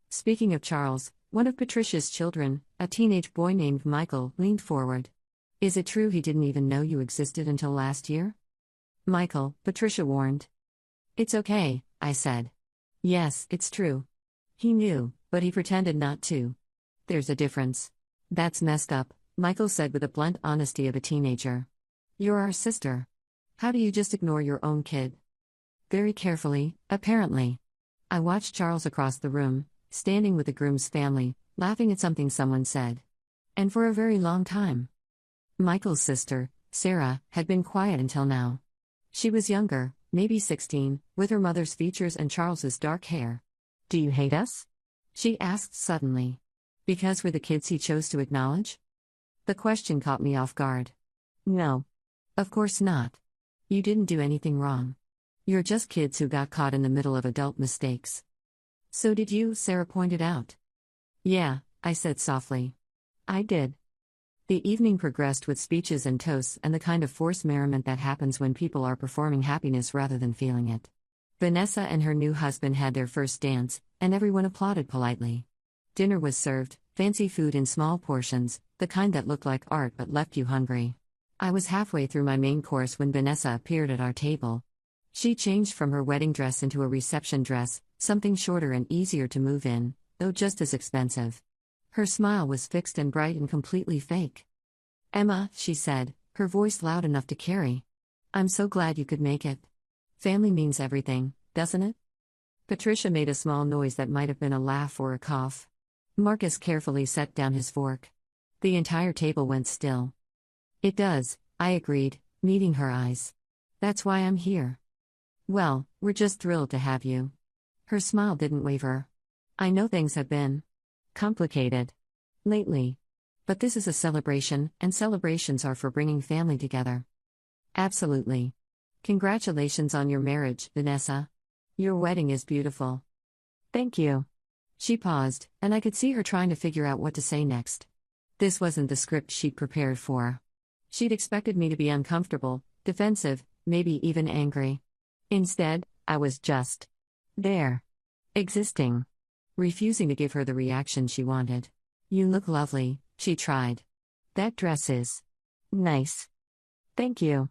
S1: Speaking of Charles, one of Patricia's children, a teenage boy named Michael, leaned forward. "Is it true he didn't even know you existed until last year?" "Michael," Patricia warned. "It's okay," I said. "Yes, it's true. He knew, but he pretended not to. There's a difference." "That's messed up," Michael said with the blunt honesty of a teenager. "You're our sister. How do you just ignore your own kid?" Very carefully, apparently. I watched Charles across the room, standing with the groom's family, laughing at something someone said. And for a very long time. Michael's sister, Sarah, had been quiet until now. She was younger, maybe 16, with her mother's features and Charles's dark hair. "Do you hate us?" she asked suddenly. "Because we're the kids he chose to acknowledge?" The question caught me off guard. "No. Of course not. You didn't do anything wrong. You're just kids who got caught in the middle of adult mistakes." "So did you," Sarah pointed out. "Yeah," I said softly. "I did." The evening progressed with speeches and toasts and the kind of forced merriment that happens when people are performing happiness rather than feeling it. Vanessa and her new husband had their first dance, and everyone applauded politely. Dinner was served, fancy food in small portions, the kind that looked like art but left you hungry. I was halfway through my main course when Vanessa appeared at our table. She changed from her wedding dress into a reception dress, something shorter and easier to move in, though just as expensive. Her smile was fixed and bright and completely fake. "Emma," she said, her voice loud enough to carry. "I'm so glad you could make it. Family means everything, doesn't it?" Patricia made a small noise that might have been a laugh or a cough. Marcus carefully set down his fork. The entire table went still. "It does," I agreed, meeting her eyes. "That's why I'm here." "Well, we're just thrilled to have you." Her smile didn't waver. "I know things have been complicated lately. But this is a celebration, and celebrations are for bringing family together." "Absolutely." Congratulations on your marriage, Vanessa. Your wedding is beautiful. Thank you. She paused, and I could see her trying to figure out what to say next. This wasn't the script she'd prepared for. She'd expected me to be uncomfortable, defensive, maybe even angry. Instead, I was just there. Existing. Refusing to give her the reaction she wanted. You look lovely, she tried. That dress is nice. Thank you.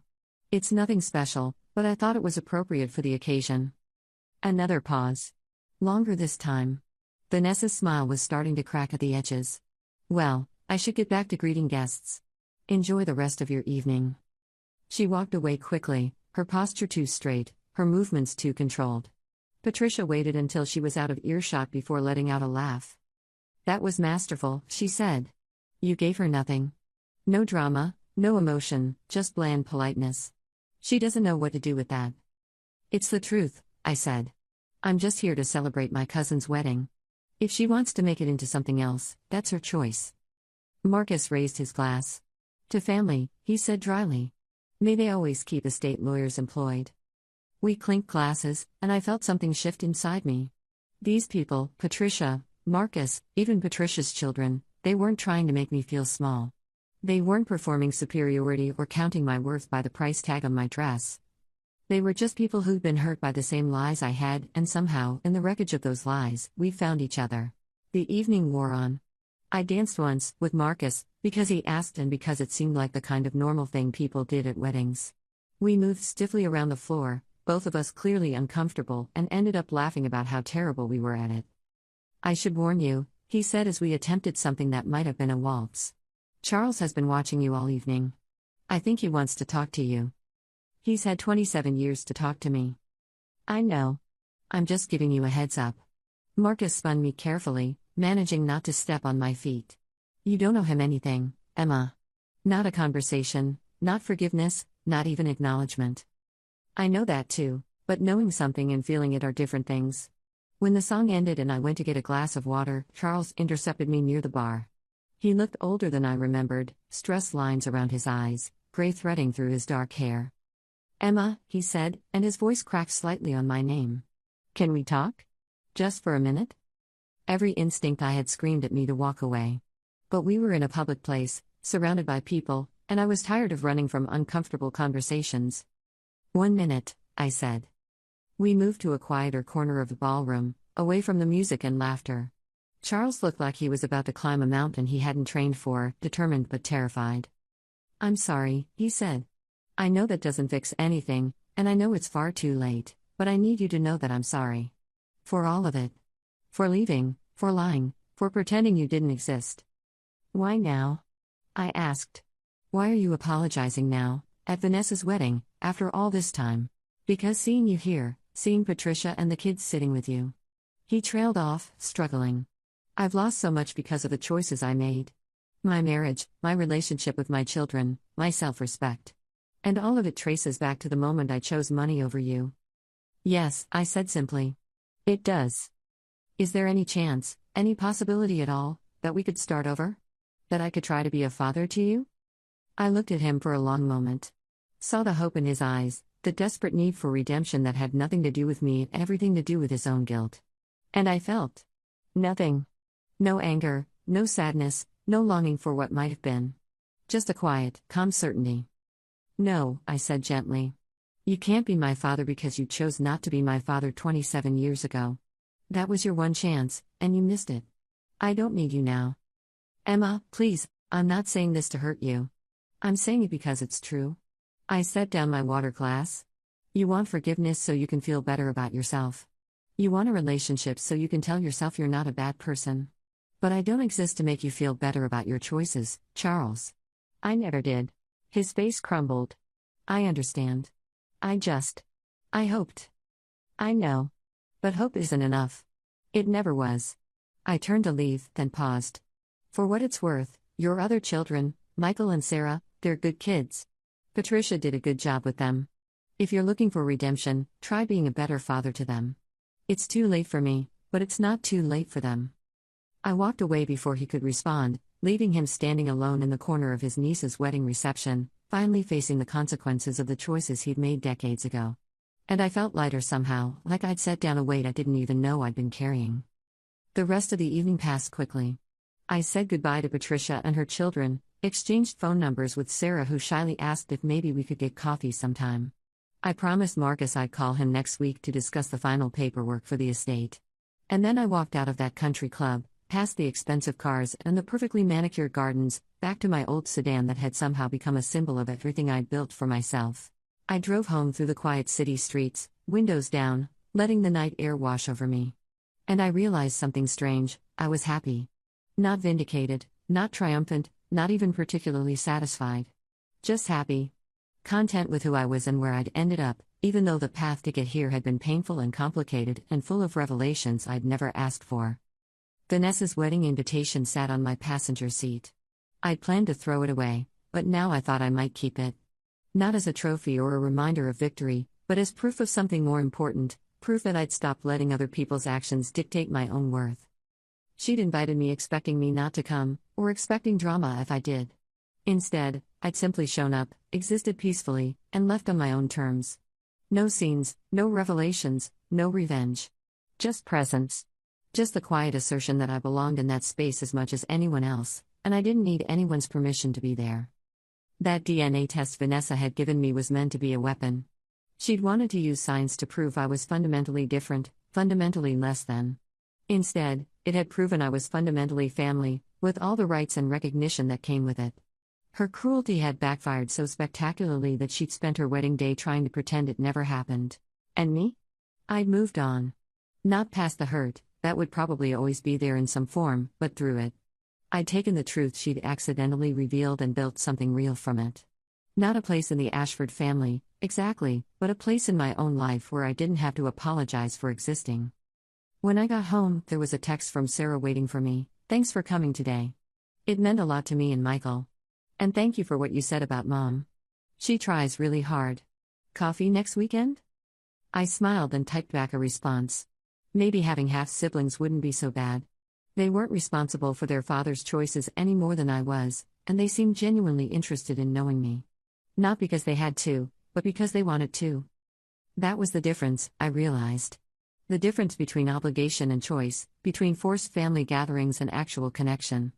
S1: It's nothing special, but I thought it was appropriate for the occasion. Another pause. Longer this time. Vanessa's smile was starting to crack at the edges. Well, I should get back to greeting guests. Enjoy the rest of your evening. She walked away quickly, her posture too straight, her movements too controlled. Patricia waited until she was out of earshot before letting out a laugh. That was masterful, she said. You gave her nothing. No drama, no emotion, just bland politeness. She doesn't know what to do with that. It's the truth, I said. I'm just here to celebrate my cousin's wedding. If she wants to make it into something else, that's her choice. Marcus raised his glass. To family, he said dryly. May they always keep estate lawyers employed. We clinked glasses, and I felt something shift inside me. These people, Patricia, Marcus, even Patricia's children, they weren't trying to make me feel small. They weren't performing superiority or counting my worth by the price tag on my dress. They were just people who'd been hurt by the same lies I had, and somehow, in the wreckage of those lies, we found each other. The evening wore on. I danced once, with Marcus, because he asked and because it seemed like the kind of normal thing people did at weddings. We moved stiffly around the floor, both of us clearly uncomfortable, and ended up laughing about how terrible we were at it. I should warn you, he said as we attempted something that might have been a waltz. Charles has been watching you all evening. I think he wants to talk to you. He's had 27 years to talk to me. I know. I'm just giving you a heads up. Marcus spun me carefully, managing not to step on my feet. You don't owe him anything, Emma. Not a conversation, not forgiveness, not even acknowledgement. I know that too, but knowing something and feeling it are different things. When the song ended and I went to get a glass of water, Charles intercepted me near the bar. He looked older than I remembered, stress lines around his eyes, gray threading through his dark hair. Emma, he said, and his voice cracked slightly on my name. Can we talk? Just for a minute? Every instinct I had screamed at me to walk away. But we were in a public place, surrounded by people, and I was tired of running from uncomfortable conversations. 1 minute, I said. We moved to a quieter corner of the ballroom, away from the music and laughter. Charles looked like he was about to climb a mountain he hadn't trained for, determined but terrified. I'm sorry, he said. I know that doesn't fix anything, and I know it's far too late, but I need you to know that I'm sorry. For all of it. For leaving, for lying, for pretending you didn't exist. Why now? I asked. Why are you apologizing now, at Vanessa's wedding, after all this time? Because seeing you here, seeing Patricia and the kids sitting with you. He trailed off, struggling. I've lost so much because of the choices I made. My marriage, my relationship with my children, my self-respect. And all of it traces back to the moment I chose money over you. Yes, I said simply. It does. Is there any chance, any possibility at all, that we could start over? That I could try to be a father to you? I looked at him for a long moment. Saw the hope in his eyes, the desperate need for redemption that had nothing to do with me and everything to do with his own guilt. And I felt nothing. No anger, no sadness, no longing for what might have been. Just a quiet, calm certainty. No, I said gently. You can't be my father because you chose not to be my father 27 years ago. That was your one chance, and you missed it. I don't need you now. Emma, please, I'm not saying this to hurt you. I'm saying it because it's true. I set down my water glass. You want forgiveness so you can feel better about yourself. You want a relationship so you can tell yourself you're not a bad person. But I don't exist to make you feel better about your choices, Charles. I never did. His face crumbled. I understand. I hoped. I know. But hope isn't enough. It never was. I turned to leave, then paused. For what it's worth, your other children, Michael and Sarah, they're good kids. Patricia did a good job with them. If you're looking for redemption, try being a better father to them. It's too late for me, but it's not too late for them. I walked away before he could respond, leaving him standing alone in the corner of his niece's wedding reception, finally facing the consequences of the choices he'd made decades ago. And I felt lighter somehow, like I'd set down a weight I didn't even know I'd been carrying. The rest of the evening passed quickly. I said goodbye to Patricia and her children, exchanged phone numbers with Sarah, who shyly asked if maybe we could get coffee sometime. I promised Marcus I'd call him next week to discuss the final paperwork for the estate. And then I walked out of that country club, past the expensive cars and the perfectly manicured gardens, back to my old sedan that had somehow become a symbol of everything I'd built for myself. I drove home through the quiet city streets, windows down, letting the night air wash over me. And I realized something strange. I was happy. Not vindicated, not triumphant, not even particularly satisfied. Just happy. Content with who I was and where I'd ended up, even though the path to get here had been painful and complicated and full of revelations I'd never asked for. Vanessa's wedding invitation sat on my passenger seat. I'd planned to throw it away, but now I thought I might keep it. Not as a trophy or a reminder of victory, but as proof of something more important, proof that I'd stopped letting other people's actions dictate my own worth. She'd invited me expecting me not to come, or expecting drama if I did. Instead, I'd simply shown up, existed peacefully, and left on my own terms. No scenes, no revelations, no revenge. Just presence. Just the quiet assertion that I belonged in that space as much as anyone else, and I didn't need anyone's permission to be there. That DNA test Vanessa had given me was meant to be a weapon. She'd wanted to use science to prove I was fundamentally different, fundamentally less than. Instead, it had proven I was fundamentally family, with all the rights and recognition that came with it. Her cruelty had backfired so spectacularly that she'd spent her wedding day trying to pretend it never happened. And me? I'd moved on. Not past the hurt, that would probably always be there in some form, but through it. I'd taken the truth she'd accidentally revealed and built something real from it. Not a place in the Ashford family, exactly, but a place in my own life where I didn't have to apologize for existing. When I got home, there was a text from Sarah waiting for me. "Thanks for coming today. It meant a lot to me and Michael. And thank you for what you said about Mom. She tries really hard. Coffee next weekend?" I smiled and typed back a response. Maybe having half-siblings wouldn't be so bad. They weren't responsible for their father's choices any more than I was, and they seemed genuinely interested in knowing me. Not because they had to, but because they wanted to. That was the difference, I realized. The difference between obligation and choice, between forced family gatherings and actual connection.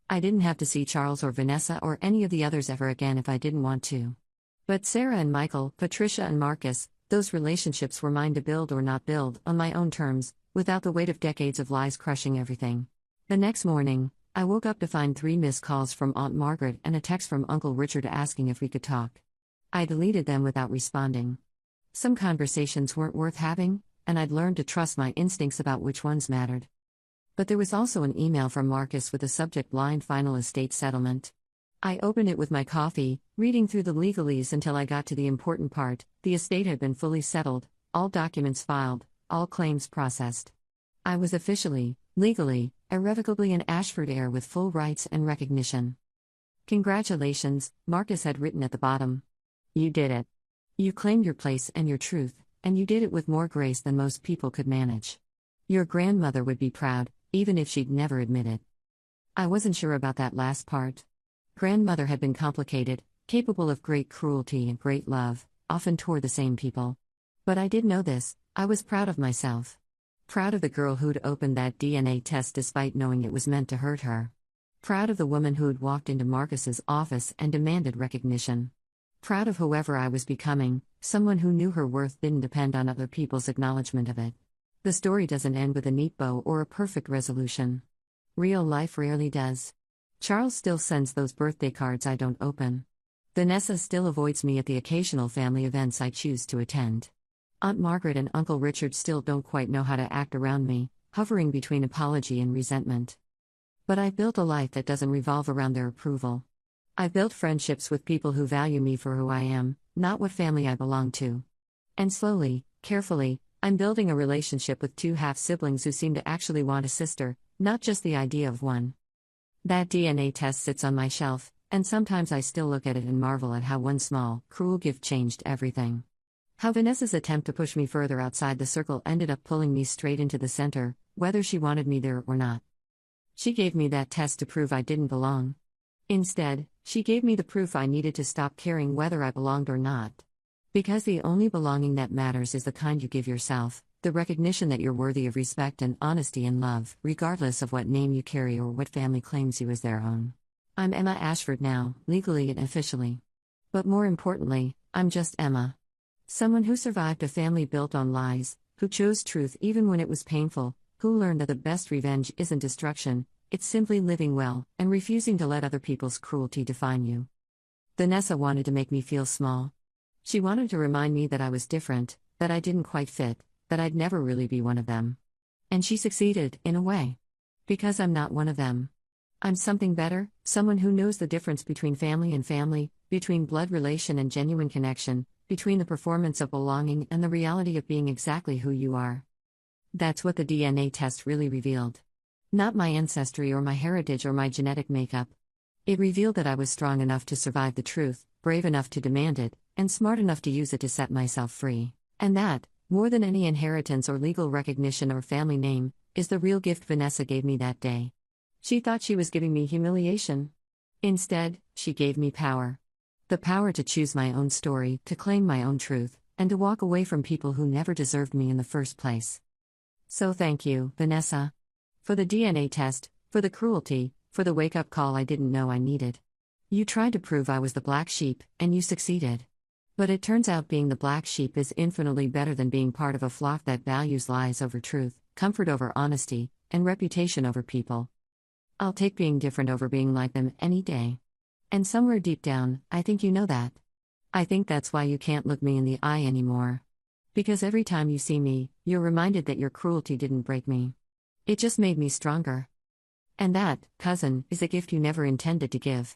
S1: I didn't have to see Charles or Vanessa or any of the others ever again if I didn't want to. But Sarah and Michael, Patricia and Marcus, those relationships were mine to build or not build, on my own terms, without the weight of decades of lies crushing everything. The next morning, I woke up to find 3 missed calls from Aunt Margaret and a text from Uncle Richard asking if we could talk. I deleted them without responding. Some conversations weren't worth having, and I'd learned to trust my instincts about which ones mattered. But there was also an email from Marcus with the subject line "Final Estate Settlement." I opened it with my coffee, reading through the legalese until I got to the important part. The estate had been fully settled, all documents filed, all claims processed. I was officially, legally, irrevocably an Ashford heir with full rights and recognition. "Congratulations," Marcus had written at the bottom. "You did it. You claimed your place and your truth, and you did it with more grace than most people could manage. Your grandmother would be proud, even if she'd never admit it." I wasn't sure about that last part. Grandmother had been complicated, capable of great cruelty and great love, often toward the same people. But I did know this: I was proud of myself. Proud of the girl who'd opened that DNA test despite knowing it was meant to hurt her. Proud of the woman who'd walked into Marcus's office and demanded recognition. Proud of whoever I was becoming, someone who knew her worth didn't depend on other people's acknowledgement of it. The story doesn't end with a neat bow or a perfect resolution. Real life rarely does. Charles still sends those birthday cards I don't open. Vanessa still avoids me at the occasional family events I choose to attend. Aunt Margaret and Uncle Richard still don't quite know how to act around me, hovering between apology and resentment. But I've built a life that doesn't revolve around their approval. I've built friendships with people who value me for who I am, not what family I belong to. And slowly, carefully, I'm building a relationship with 2 half-siblings who seem to actually want a sister, not just the idea of one. That DNA test sits on my shelf, and sometimes I still look at it and marvel at how one small, cruel gift changed everything. How Vanessa's attempt to push me further outside the circle ended up pulling me straight into the center, whether she wanted me there or not. She gave me that test to prove I didn't belong. Instead, She gave me the proof I needed to stop caring whether I belonged or not. Because the only belonging that matters is the kind you give yourself, the recognition that you're worthy of respect and honesty and love, regardless of what name you carry or what family claims you as their own. I'm Emma Ashford now, legally and officially. But more importantly, I'm just Emma. Someone who survived a family built on lies, who chose truth even when it was painful, who learned that the best revenge isn't destruction, it's simply living well and refusing to let other people's cruelty define you. Vanessa wanted to make me feel small. She wanted to remind me that I was different, that I didn't quite fit, that I'd never really be one of them. And she succeeded, in a way. Because I'm not one of them. I'm something better, someone who knows the difference between family and family, between blood relation and genuine connection, between the performance of belonging and the reality of being exactly who you are. That's what the DNA test really revealed. Not my ancestry or my heritage or my genetic makeup. It revealed that I was strong enough to survive the truth, brave enough to demand it, and smart enough to use it to set myself free. And that, more than any inheritance or legal recognition or family name, is the real gift Vanessa gave me that day. She thought she was giving me humiliation. Instead, she gave me power. The power to choose my own story, to claim my own truth, and to walk away from people who never deserved me in the first place. So thank you, Vanessa. For the DNA test, for the cruelty, for the wake-up call I didn't know I needed. You tried to prove I was the black sheep, and you succeeded. But it turns out being the black sheep is infinitely better than being part of a flock that values lies over truth, comfort over honesty, and reputation over people. I'll take being different over being like them any day. And somewhere deep down, I think you know that. I think that's why you can't look me in the eye anymore. Because every time you see me, you're reminded that your cruelty didn't break me. It just made me stronger. And that, cousin, is a gift you never intended to give.